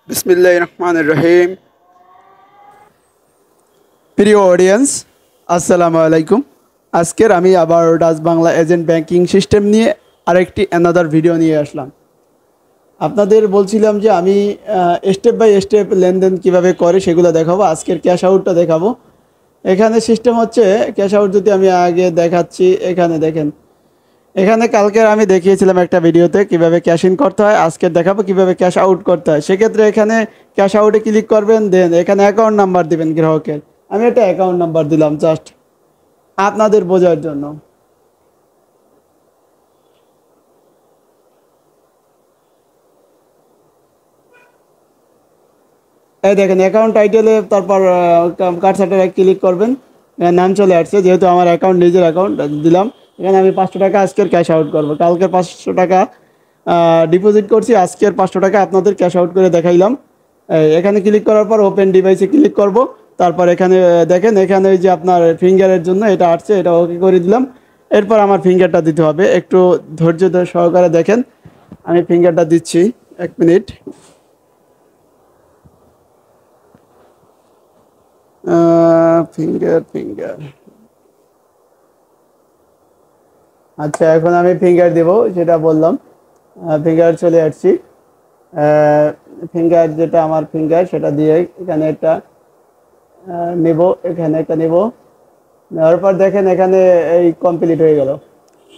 বিসমিল্লাহির রহমানির রহিম। প্রিয় অডিয়েন্স, আসসালামু আলাইকুম। আজকের আমি আবার Dutch Bangla agent banking system নিয়ে আরেকটি অ্যানাদার ভিডিও নিয়ে আসলাম। আপনাদের বলছিলাম যে আমি স্টেপ বাই স্টেপ লেনদেন কিভাবে করে সেগুলো দেখাবো। আজকের ক্যাশ আউটটা দেখাবো। এখানে সিস্টেম হচ্ছে ক্যাশ আউট যদি আমি আগে দেখাচ্ছি, এখানে দেখেন। এখানে কালকের আমি দেখিয়েছিলাম একটা ভিডিওতে কিভাবে ক্যাশ ইন করতে হয়, আজকে দেখাবো কিভাবে ক্যাশ আউট করতে হয়। সেক্ষেত্রে এখানে ক্যাশ আউটে ক্লিক করবেন, দেন এখানে অ্যাকাউন্ট নাম্বার দিবেন গ্রাহকের। আমি একটা অ্যাকাউন্ট নাম্বার দিলাম জাস্ট আপনাদের বোঝার জন্য। এই দেখেন অ্যাকাউন্ট টাইটেলে তারপর কার্সারটা ক্লিক করবেন, নাম চলে আসছে। যেহেতু আমার অ্যাকাউন্ট নিজের অ্যাকাউন্ট দিলাম, এখানে আমি 500 টাকা আজকের ক্যাশ আউট করবো। কালকের 500 টাকা ডিপোজিট করছি, আজকের 500 টাকা আপনাদের ক্যাশ আউট করে দেখাইলাম। এখানে ক্লিক করার পর ওপেন ডিভাইসে ক্লিক করব। তারপর এখানে দেখেন, এখানে ওই যে আপনার ফিঙ্গারের জন্য এটা আসছে, এটা ওকে করে দিলাম। এরপর আমার ফিঙ্গারটা দিতে হবে, একটু ধৈর্য সহকারে দেখেন। আমি ফিঙ্গারটা দিচ্ছি, 1 মিনিট। ফিঙ্গার ফিঙ্গার আচ্ছা, এখন আমি ফিঙ্গার দেব, সেটা বললাম। ফিঙ্গার চলে আসছি। ফিঙ্গার যেটা আমার ফিঙ্গার, সেটা দিয়ে এখানে একটা নেব, এখানে একটা নেব। নেওয়ার পর দেখেন এখানে এই কমপ্লিট হয়ে গেল।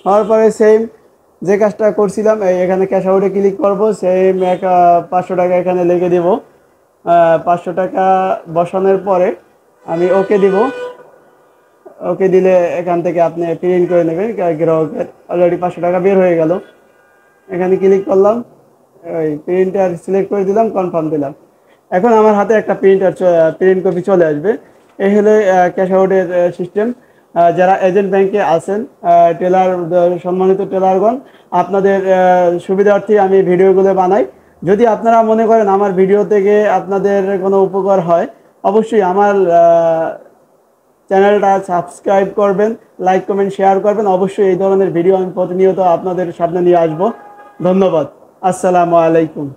হওয়ার পরে সেম যে কাজটা করছিলাম, এই এখানে ক্যাশ আউটে ক্লিক করব। সেম 500 টাকা এখানে লিখে দিব। 500 টাকা বসানোর পরে আমি ওকে দিব। ওকে দিলে এখান থেকে আপনি প্রিন্ট করে নেবেন গ্রাহকের। অলরেডি 500 টাকা বের হয়ে গেল। এখানে ক্লিক করলাম, ওই প্রিন্টার সিলেক্ট করে দিলাম, কনফার্ম দিলাম। এখন আমার হাতে একটা প্রিন্ট কপি চলে আসবে। এই হলো ক্যাশ আউটের সিস্টেম। যারা এজেন্ট ব্যাংকে আছেন, টেলার, সম্মানিত টেলারগণ, আপনাদের সুবিধার্থে আমি ভিডিওগুলো বানাই। যদি আপনারা মনে করেন আমার ভিডিও থেকে আপনাদের কোনো উপকার হয়, অবশ্যই আমার চ্যানেলটা সাবস্ক্রাইব করবেন, লাইক কমেন্ট শেয়ার করবেন। অবশ্যই এই ধরনের ভিডিও আমি প্রতিনিয়ত আপনাদের সামনে নিয়ে আসবো। ধন্যবাদ। আসসালামু আলাইকুম।